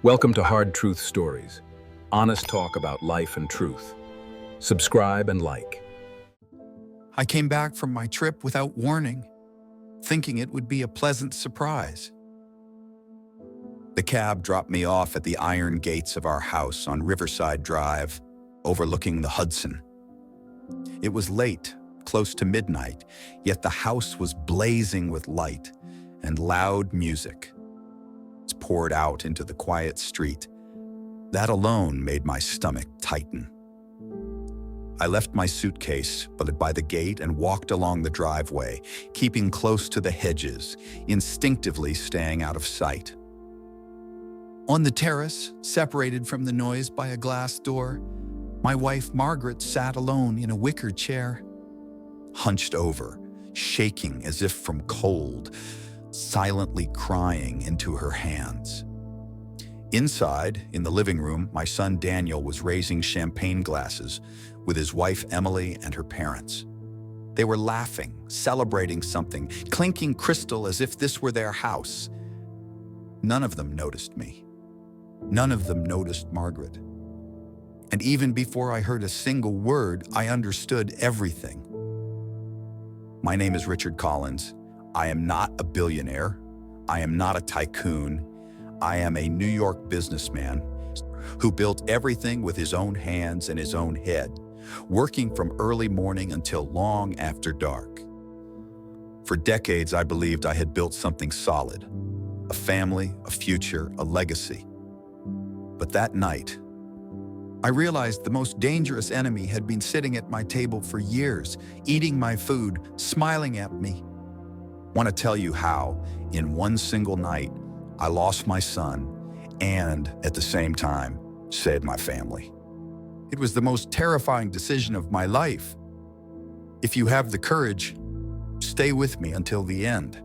Welcome to Hard Truth Stories, honest talk about life and truth. Subscribe and like. I came back from my trip without warning, thinking it would be a pleasant surprise. The cab dropped me off at the iron gates of our house on Riverside Drive, overlooking the Hudson. It was late, close to midnight, yet the house was blazing with light and loud music. It's poured out into the quiet street. That alone made my stomach tighten. I left my suitcase by the gate and walked along the driveway, keeping close to the hedges, instinctively staying out of sight. On the terrace, separated from the noise by a glass door, my wife Margaret sat alone in a wicker chair, hunched over, shaking as if from cold, silently crying into her hands. Inside, in the living room, my son Daniel was raising champagne glasses with his wife Emily and her parents. They were laughing, celebrating something, clinking crystal as if this were their house. None of them noticed me. None of them noticed Margaret. And even before I heard a single word, I understood everything. My name is Richard Collins. I am not a billionaire. I am not a tycoon. I am a New York businessman who built everything with his own hands and his own head, working from early morning until long after dark. For decades, I believed I had built something solid, a family, a future, a legacy. But that night, I realized the most dangerous enemy had been sitting at my table for years, eating my food, smiling at me. I want to tell you how, in one single night, I lost my son and, at the same time, saved my family. It was the most terrifying decision of my life. If you have the courage, stay with me until the end.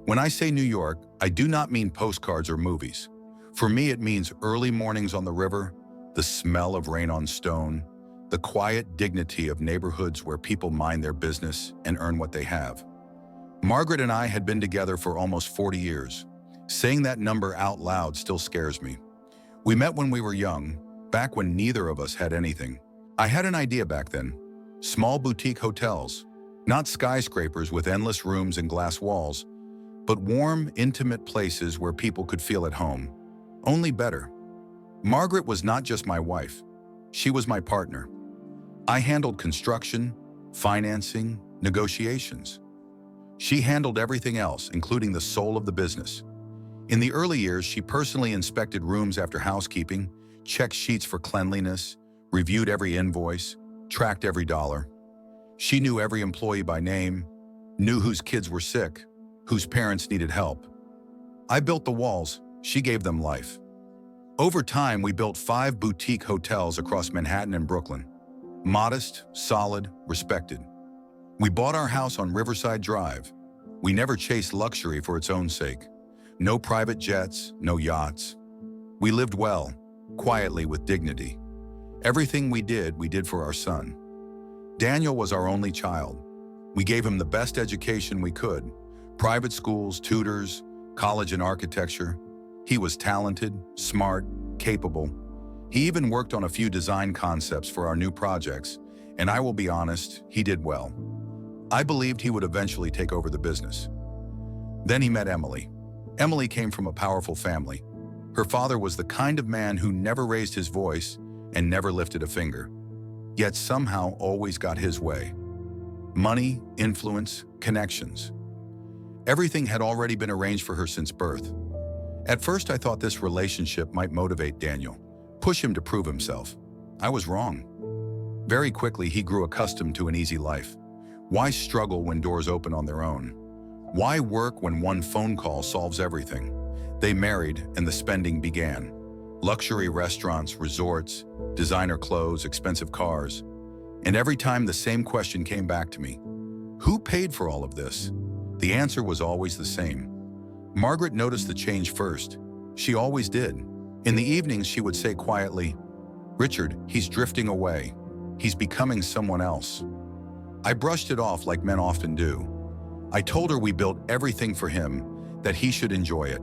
When I say New York, I do not mean postcards or movies. For me, it means early mornings on the river, the smell of rain on stone, the quiet dignity of neighborhoods where people mind their business and earn what they have. Margaret and I had been together for almost 40 years. Saying that number out loud still scares me. We met when we were young, back when neither of us had anything. I had an idea back then. Small boutique hotels, not skyscrapers with endless rooms and glass walls, but warm, intimate places where people could feel at home. Only better. Margaret was not just my wife. She was my partner. I handled construction, financing, negotiations. She handled everything else, including the soul of the business. In the early years, she personally inspected rooms after housekeeping, checked sheets for cleanliness, reviewed every invoice, tracked every dollar. She knew every employee by name, knew whose kids were sick, whose parents needed help. I built the walls, she gave them life. Over time, we built 5 boutique hotels across Manhattan and Brooklyn. Modest, solid, respected. We bought our house on Riverside Drive. We never chased luxury for its own sake. No private jets, no yachts. We lived well, quietly with dignity. Everything we did for our son. Daniel was our only child. We gave him the best education we could. Private schools, tutors, college in architecture. He was talented, smart, capable. He even worked on a few design concepts for our new projects, and I will be honest, he did well. I believed he would eventually take over the business. Then he met Emily. Emily came from a powerful family. Her father was the kind of man who never raised his voice and never lifted a finger, yet somehow always got his way. Money, influence, connections. Everything had already been arranged for her since birth. At first, I thought this relationship might motivate Daniel, push him to prove himself. I was wrong. Very quickly, he grew accustomed to an easy life. Why struggle when doors open on their own? Why work when one phone call solves everything? They married and the spending began. Luxury restaurants, resorts, designer clothes, expensive cars. And every time the same question came back to me. Who paid for all of this? The answer was always the same. Margaret noticed the change first. She always did. In the evenings, she would say quietly, "Richard, he's drifting away. He's becoming someone else." I brushed it off like men often do. I told her we built everything for him, that he should enjoy it.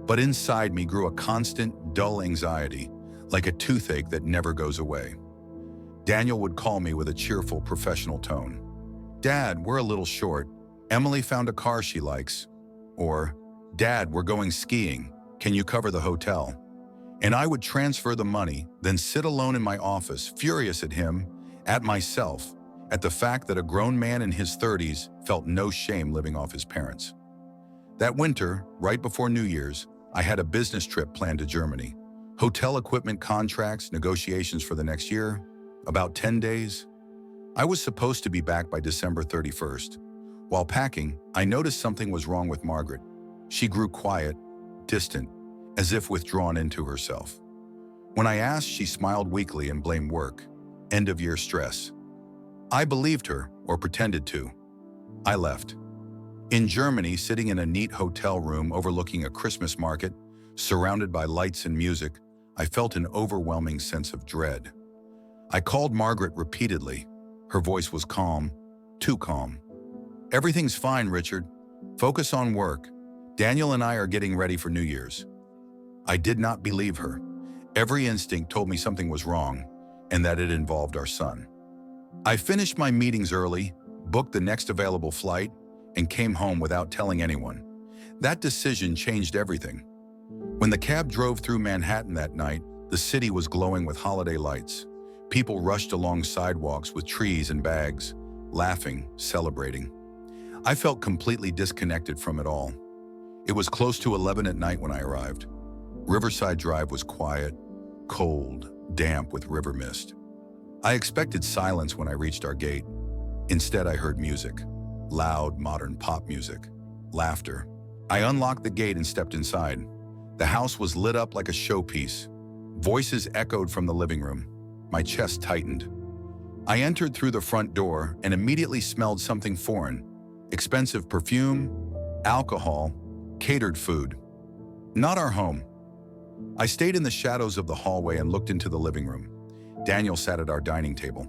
But inside me grew a constant, dull anxiety, like a toothache that never goes away. Daniel would call me with a cheerful, professional tone. "Dad, we're a little short. Emily found a car she likes." Or, "Dad, we're going skiing. Can you cover the hotel?" And I would transfer the money, then sit alone in my office, furious at him, at myself, at the fact that a grown man in his 30s felt no shame living off his parents. That winter, right before New Year's, I had a business trip planned to Germany. Hotel equipment contracts, negotiations for the next year, about 10 days. I was supposed to be back by December 31st. While packing, I noticed something was wrong with Margaret. She grew quiet, distant, as if withdrawn into herself. When I asked, she smiled weakly and blamed work, end-of-year stress. I believed her, or pretended to. I left. In Germany, sitting in a neat hotel room overlooking a Christmas market, surrounded by lights and music, I felt an overwhelming sense of dread. I called Margaret repeatedly. Her voice was calm, too calm. "Everything's fine, Richard. Focus on work. Daniel and I are getting ready for New Year's." I did not believe her. Every instinct told me something was wrong, and that it involved our son. I finished my meetings early, booked the next available flight, and came home without telling anyone. That decision changed everything. When the cab drove through Manhattan that night, the city was glowing with holiday lights. People rushed along sidewalks with trees and bags, laughing, celebrating. I felt completely disconnected from it all. It was close to 11 at night when I arrived. Riverside Drive was quiet, cold, damp with river mist. I expected silence when I reached our gate. Instead, I heard music. Loud, modern pop music. Laughter. I unlocked the gate and stepped inside. The house was lit up like a showpiece. Voices echoed from the living room. My chest tightened. I entered through the front door and immediately smelled something foreign. Expensive perfume, alcohol, catered food. Not our home. I stayed in the shadows of the hallway and looked into the living room. Daniel sat at our dining table,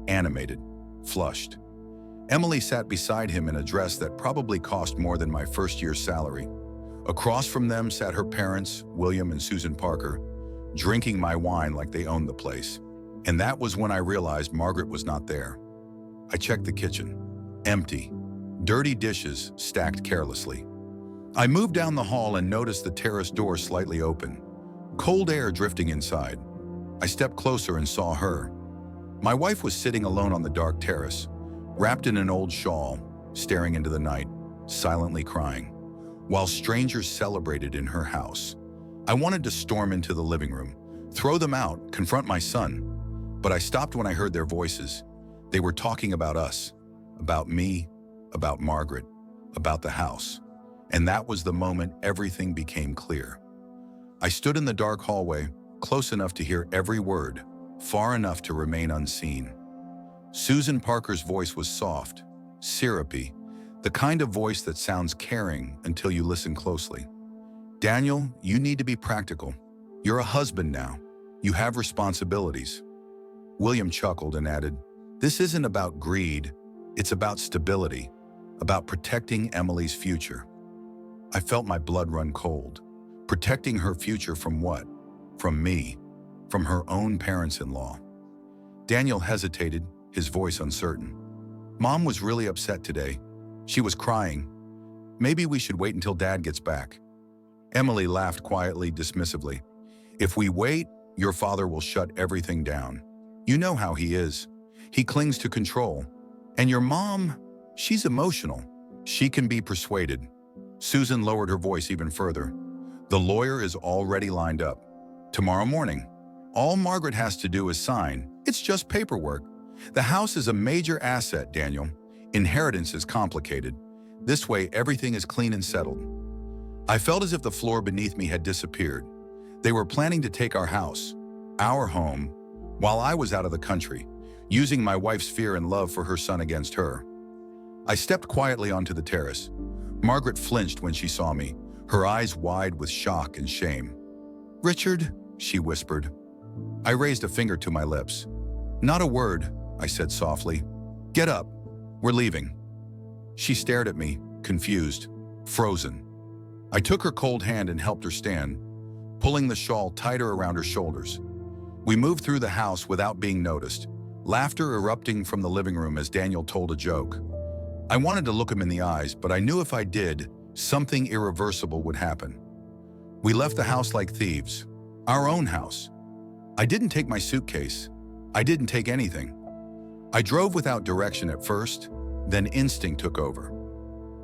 animated, flushed. Emily sat beside him in a dress that probably cost more than my first year's salary. Across from them sat her parents, William and Susan Parker, drinking my wine like they owned the place. And that was when I realized Margaret was not there. I checked the kitchen. Empty. Dirty dishes stacked carelessly. I moved down the hall and noticed the terrace door slightly open. Cold air drifting inside. I stepped closer and saw her. My wife was sitting alone on the dark terrace, wrapped in an old shawl, staring into the night, silently crying, while strangers celebrated in her house. I wanted to storm into the living room, throw them out, confront my son. But I stopped when I heard their voices. They were talking about us, about me, about Margaret, about the house. And that was the moment everything became clear. I stood in the dark hallway, close enough to hear every word, far enough to remain unseen. Susan Parker's voice was soft, syrupy, the kind of voice that sounds caring until you listen closely. "Daniel, you need to be practical. You're a husband now. You have responsibilities." William chuckled and added, "This isn't about greed. It's about stability, about protecting Emily's future." I felt my blood run cold. Protecting her future from what? From me, from her own parents-in-law. Daniel hesitated, his voice uncertain. "Mom was really upset today. She was crying. Maybe we should wait until Dad gets back." Emily laughed quietly, dismissively. "If we wait, your father will shut everything down. You know how he is. He clings to control. And your mom, she's emotional. She can be persuaded." Susan lowered her voice even further. "The lawyer is already lined up. Tomorrow morning. All Margaret has to do is sign. It's just paperwork. The house is a major asset, Daniel. Inheritance is complicated. This way, everything is clean and settled." I felt as if the floor beneath me had disappeared. They were planning to take our house, our home, while I was out of the country, using my wife's fear and love for her son against her. I stepped quietly onto the terrace. Margaret flinched when she saw me, her eyes wide with shock and shame. "Richard," she whispered. I raised a finger to my lips. "Not a word," I said softly. "Get up. We're leaving." She stared at me, confused, frozen. I took her cold hand and helped her stand, pulling the shawl tighter around her shoulders. We moved through the house without being noticed, laughter erupting from the living room as Daniel told a joke. I wanted to look him in the eyes, but I knew if I did, something irreversible would happen. We left the house like thieves, our own house. I didn't take my suitcase. I didn't take anything. I drove without direction at first, then instinct took over.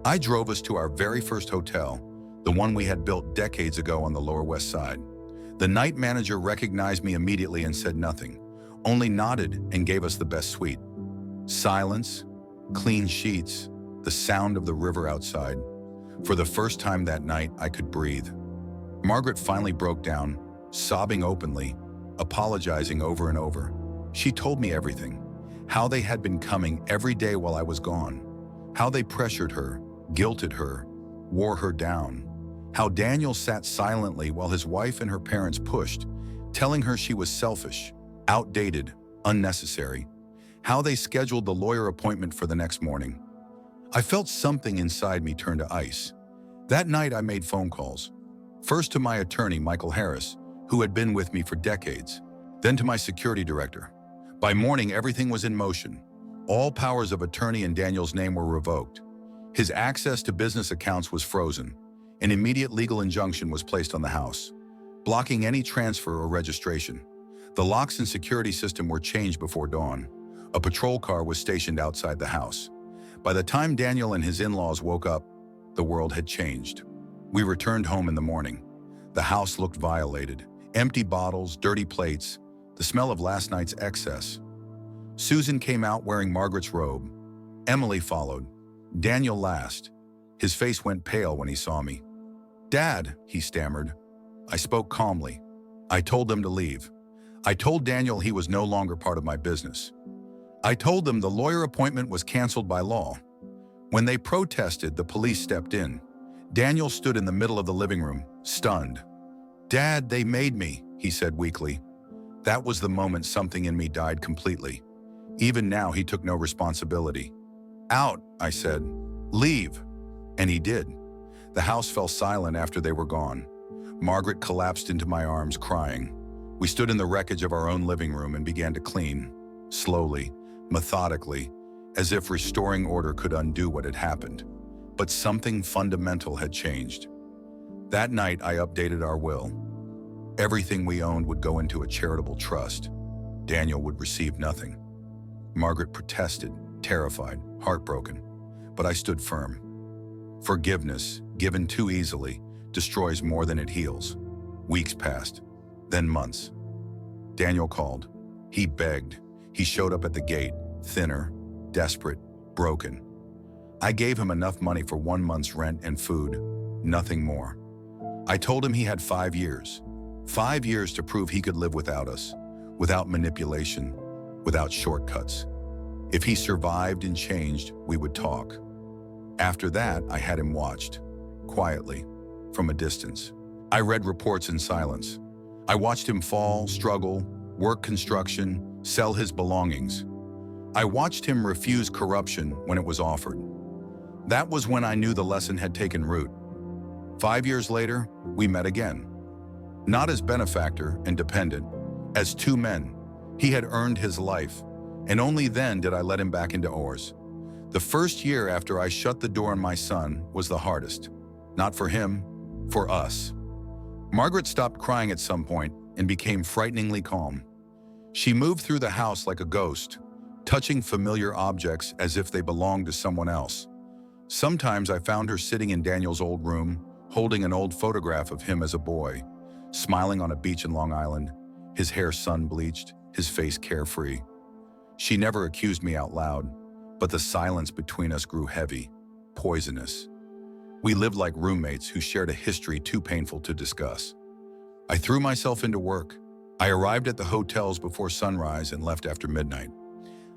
I drove us to our very first hotel, the one we had built decades ago on the Lower West Side. The night manager recognized me immediately and said nothing, only nodded and gave us the best suite. Silence, clean sheets, the sound of the river outside. For the first time that night, I could breathe. Margaret finally broke down, sobbing openly, apologizing over and over. She told me everything, how they had been coming every day while I was gone, how they pressured her, guilted her, wore her down, how Daniel sat silently while his wife and her parents pushed, telling her she was selfish, outdated, unnecessary, how they scheduled the lawyer appointment for the next morning. I felt something inside me turn to ice. That night I made phone calls. First to my attorney, Michael Harris, who had been with me for decades, then to my security director. By morning, everything was in motion. All powers of attorney in Daniel's name were revoked. His access to business accounts was frozen. An immediate legal injunction was placed on the house, blocking any transfer or registration. The locks and security system were changed before dawn. A patrol car was stationed outside the house. By the time Daniel and his in-laws woke up, the world had changed. We returned home in the morning. The house looked violated. Empty bottles, dirty plates, the smell of last night's excess. Susan came out wearing Margaret's robe. Emily followed. Daniel last. His face went pale when he saw me. "Dad," he stammered. I spoke calmly. I told them to leave. I told Daniel he was no longer part of my business. I told them the lawyer appointment was canceled by law. When they protested, the police stepped in. Daniel stood in the middle of the living room, stunned. "Dad, they made me," he said weakly. That was the moment something in me died completely. Even now, he took no responsibility. "Out," I said. "Leave." And he did. The house fell silent after they were gone. Margaret collapsed into my arms, crying. We stood in the wreckage of our own living room and began to clean, slowly, methodically, as if restoring order could undo what had happened. But something fundamental had changed. That night, I updated our will. Everything we owned would go into a charitable trust. Daniel would receive nothing. Margaret protested, terrified, heartbroken, but I stood firm. Forgiveness, given too easily, destroys more than it heals. Weeks passed, then months. Daniel called. He begged. He showed up at the gate, thinner, desperate, broken. I gave him enough money for 1 month's rent and food, nothing more. I told him he had 5 years. 5 years to prove he could live without us, without manipulation, without shortcuts. If he survived and changed, we would talk. After that, I had him watched, quietly, from a distance. I read reports in silence. I watched him fall, struggle, work construction, sell his belongings. I watched him refuse corruption when it was offered. That was when I knew the lesson had taken root. 5 years later, we met again. Not as benefactor and dependent, as two men. He had earned his life, and only then did I let him back into ours. The first year after I shut the door on my son was the hardest. Not for him, for us. Margaret stopped crying at some point and became frighteningly calm. She moved through the house like a ghost, touching familiar objects as if they belonged to someone else. Sometimes I found her sitting in Daniel's old room, holding an old photograph of him as a boy, smiling on a beach in Long Island, his hair sun-bleached, his face carefree. She never accused me out loud, but the silence between us grew heavy, poisonous. We lived like roommates who shared a history too painful to discuss. I threw myself into work. I arrived at the hotels before sunrise and left after midnight.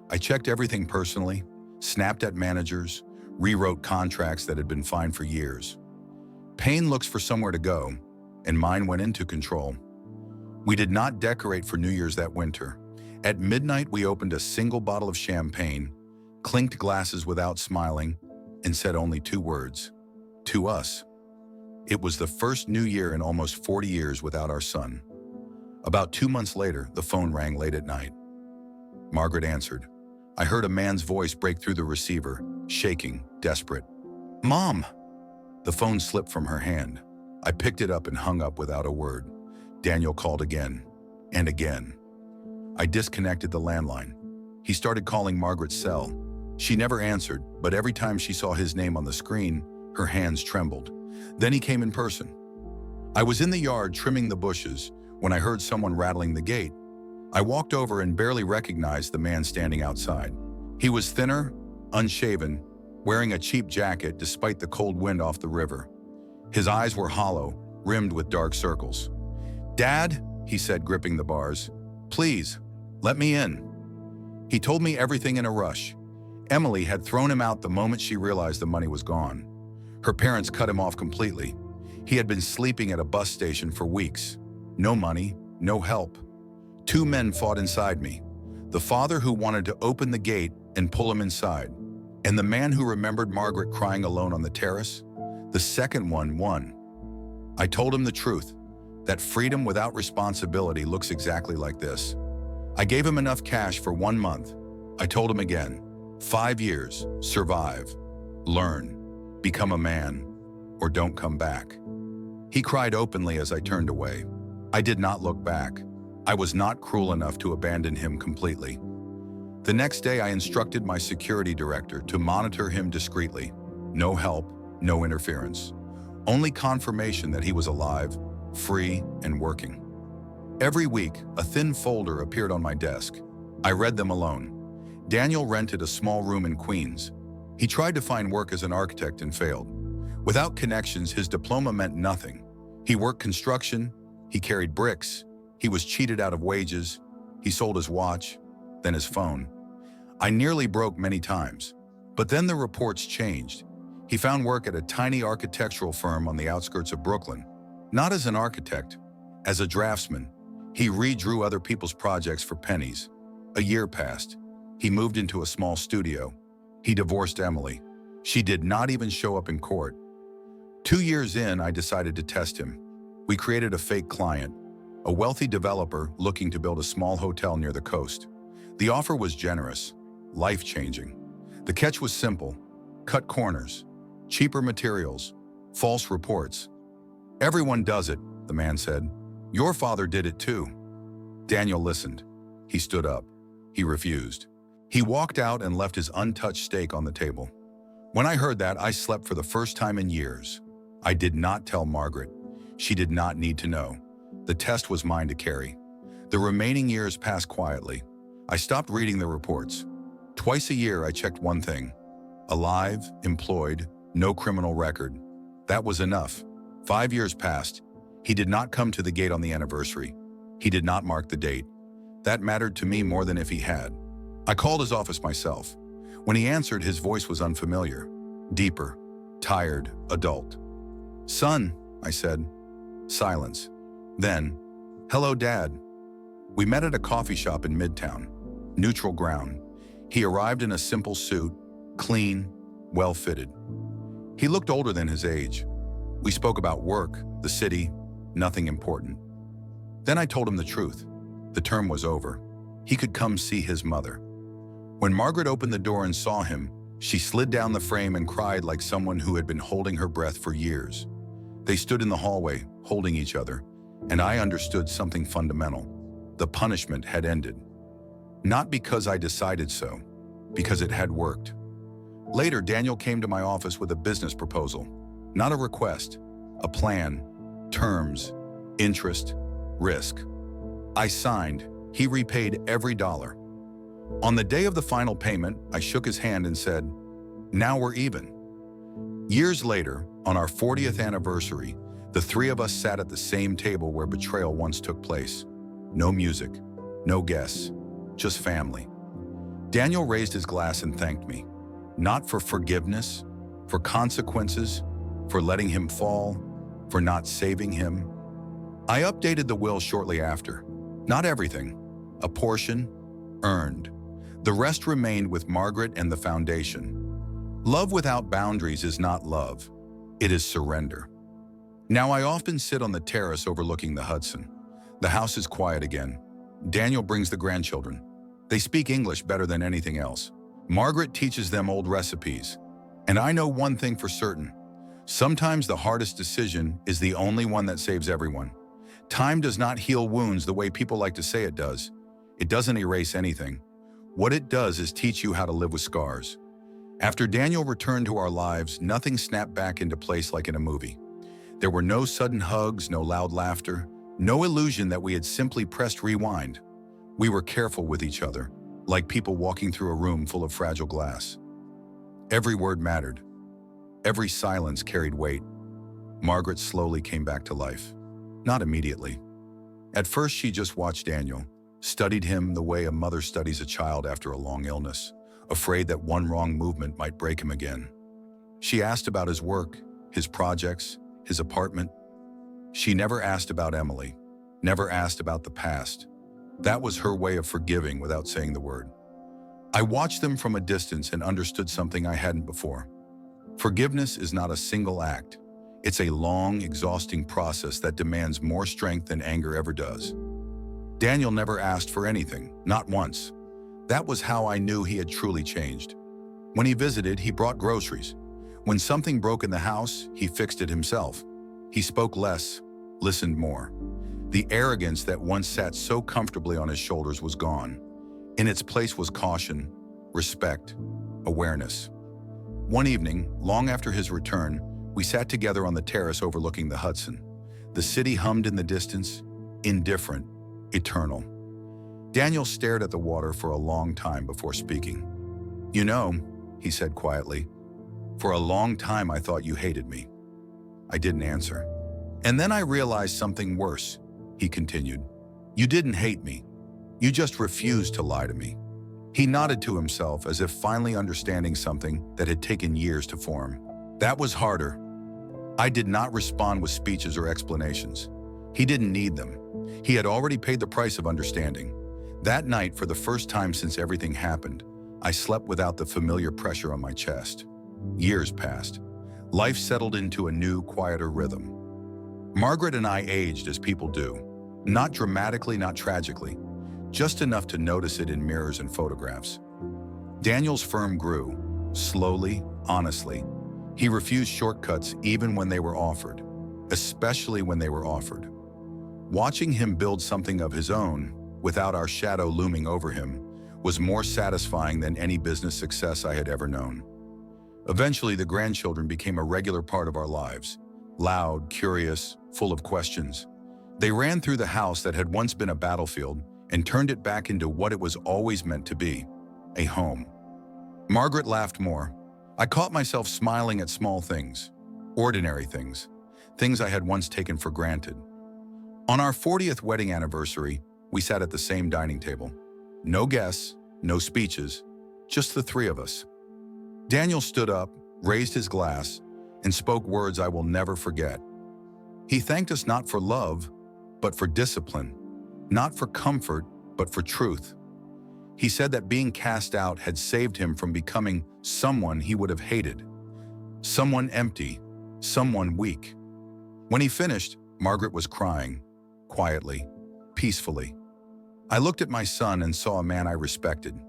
I checked everything personally, snapped at managers, rewrote contracts that had been fine for years. Pain looks for somewhere to go, and mine went into control. We did not decorate for New Year's that winter. At midnight, we opened a single bottle of champagne, clinked glasses without smiling, and said only 2 words. To us. It was the first New Year in almost 40 years without our son. About 2 months later, the phone rang late at night. Margaret answered. I heard a man's voice break through the receiver, shaking, desperate. "Mom!" The phone slipped from her hand. I picked it up and hung up without a word. Daniel called again and again. I disconnected the landline. He started calling Margaret's cell. She never answered, but every time she saw his name on the screen, her hands trembled. Then he came in person. I was in the yard trimming the bushes when I heard someone rattling the gate. I walked over and barely recognized the man standing outside. He was thinner, unshaven, wearing a cheap jacket despite the cold wind off the river. His eyes were hollow, rimmed with dark circles. "Dad," he said, gripping the bars, "please, let me in." He told me everything in a rush. Emily had thrown him out the moment she realized the money was gone. Her parents cut him off completely. He had been sleeping at a bus station for weeks. No money, no help. 2 men fought inside me. The father who wanted to open the gate and pull him inside, and the man who remembered Margaret crying alone on the terrace. The second one won. I told him the truth, that freedom without responsibility looks exactly like this. I gave him enough cash for 1 month. I told him again, 5 years, survive, learn, become a man, or don't come back. He cried openly as I turned away. I did not look back. I was not cruel enough to abandon him completely. The next day, I instructed my security director to monitor him discreetly. No help, no interference. Only confirmation that he was alive, free, and working. Every week, a thin folder appeared on my desk. I read them alone. Daniel rented a small room in Queens. He tried to find work as an architect and failed. Without connections, his diploma meant nothing. He worked construction, he carried bricks, he was cheated out of wages, he sold his watch, then his phone. I nearly broke many times, but then the reports changed. He found work at a tiny architectural firm on the outskirts of Brooklyn. Not as an architect, as a draftsman. He redrew other people's projects for pennies. A year passed. He moved into a small studio. He divorced Emily. She did not even show up in court. 2 years in, I decided to test him. We created a fake client, a wealthy developer looking to build a small hotel near the coast. The offer was generous, life-changing. The catch was simple: cut corners, cheaper materials, false reports. "Everyone does it," the man said. "Your father did it too." Daniel listened. He stood up. He refused. He walked out and left his untouched steak on the table. When I heard that, I slept for the first time in years. I did not tell Margaret. She did not need to know. The test was mine to carry. The remaining years passed quietly. I stopped reading the reports. Twice a year, I checked one thing: alive, employed, no criminal record. That was enough. 5 years passed. He did not come to the gate on the anniversary. He did not mark the date. That mattered to me more than if he had. I called his office myself. When he answered, his voice was unfamiliar, deeper, tired, adult. "Son," I said. Silence. Then, "Hello, Dad." We met at a coffee shop in Midtown. Neutral ground. He arrived in a simple suit, clean, well-fitted. He looked older than his age. We spoke about work, the city, nothing important. Then I told him the truth. The term was over. He could come see his mother. When Margaret opened the door and saw him, she slid down the frame and cried like someone who had been holding her breath for years. They stood in the hallway, holding each other, and I understood something fundamental. The punishment had ended. Not because I decided so, because it had worked. Later, Daniel came to my office with a business proposal. Not a request, a plan, terms, interest, risk. I signed. He repaid every dollar. On the day of the final payment, I shook his hand and said, "Now we're even." Years later, on our 40th anniversary, the 3 of us sat at the same table where betrayal once took place. No music, no guests, just family. Daniel raised his glass and thanked me. Not for forgiveness, for consequences, for letting him fall, for not saving him. I updated the will shortly after. Not everything. A portion, earned. The rest remained with Margaret and the foundation. Love without boundaries is not love. It is surrender. Now I often sit on the terrace overlooking the Hudson. The house is quiet again. Daniel brings the grandchildren. They speak English better than anything else. Margaret teaches them old recipes. And I know one thing for certain. Sometimes the hardest decision is the only one that saves everyone. Time does not heal wounds the way people like to say it does. It doesn't erase anything. What it does is teach you how to live with scars. After Daniel returned to our lives, nothing snapped back into place like in a movie. There were no sudden hugs, no loud laughter, no illusion that we had simply pressed rewind. We were careful with each other, like people walking through a room full of fragile glass. Every word mattered. Every silence carried weight. Margaret slowly came back to life. Not immediately. At first, she just watched Daniel, studied him the way a mother studies a child after a long illness, afraid that one wrong movement might break him again. She asked about his work, his projects, his apartment. She never asked about Emily, never asked about the past. That was her way of forgiving without saying the word. I watched them from a distance and understood something I hadn't before. Forgiveness is not a single act. It's a long, exhausting process that demands more strength than anger ever does. Daniel never asked for anything, not once. That was how I knew he had truly changed. When he visited, he brought groceries. When something broke in the house, he fixed it himself. He spoke less, listened more. The arrogance that once sat so comfortably on his shoulders was gone. In its place was caution, respect, awareness. One evening, long after his return, we sat together on the terrace overlooking the Hudson. The city hummed in the distance, indifferent, eternal. Daniel stared at the water for a long time before speaking. "You know," he said quietly, "for a long time I thought you hated me." I didn't answer. "And then I realized something worse," he continued. "You didn't hate me. You just refused to lie to me." He nodded to himself as if finally understanding something that had taken years to form. That was harder. I did not respond with speeches or explanations. He didn't need them. He had already paid the price of understanding. That night, for the first time since everything happened, I slept without the familiar pressure on my chest. Years passed. Life settled into a new, quieter rhythm. Margaret and I aged as people do. Not dramatically, not tragically. Just enough to notice it in mirrors and photographs. Daniel's firm grew, slowly, honestly. He refused shortcuts even when they were offered, especially when they were offered. Watching him build something of his own, without our shadow looming over him, was more satisfying than any business success I had ever known. Eventually, the grandchildren became a regular part of our lives. Loud, curious, full of questions. They ran through the house that had once been a battlefield and turned it back into what it was always meant to be, a home. Margaret laughed more. I caught myself smiling at small things, ordinary things, things I had once taken for granted. On our 40th wedding anniversary, we sat at the same dining table. No guests, no speeches, just the three of us. Daniel stood up, raised his glass, and spoke words I will never forget. He thanked us not for love, but for discipline, not for comfort, but for truth. He said that being cast out had saved him from becoming someone he would have hated, someone empty, someone weak. When he finished, Margaret was crying, quietly, peacefully. I looked at my son and saw a man I respected,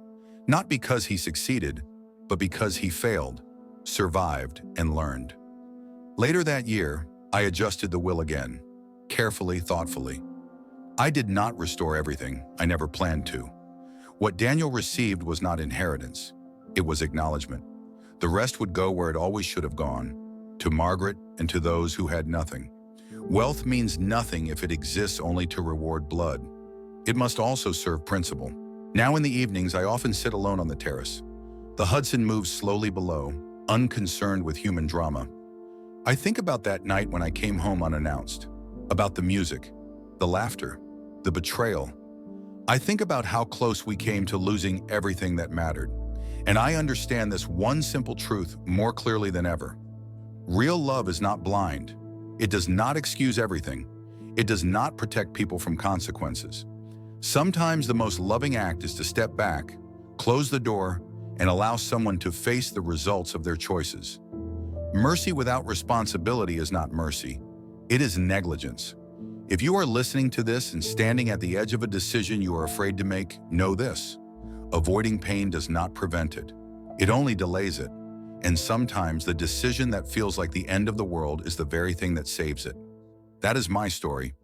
not because he succeeded, but because he failed, survived, and learned. Later that year, I adjusted the will again, carefully, thoughtfully. I did not restore everything. I never planned to. What Daniel received was not inheritance. It was acknowledgement. The rest would go where it always should have gone, to Margaret and to those who had nothing. Wealth means nothing if it exists only to reward blood. It must also serve principle. Now in the evenings, I often sit alone on the terrace. The Hudson moves slowly below, unconcerned with human drama. I think about that night when I came home unannounced, about the music, the laughter, the betrayal. I think about how close we came to losing everything that mattered, and I understand this one simple truth more clearly than ever. Real love is not blind. It does not excuse everything. It does not protect people from consequences. Sometimes the most loving act is to step back, close the door, and allow someone to face the results of their choices. Mercy without responsibility is not mercy. It is negligence. If you are listening to this and standing at the edge of a decision you are afraid to make, know this: avoiding pain does not prevent it. It only delays it. And sometimes the decision that feels like the end of the world is the very thing that saves it. That is my story.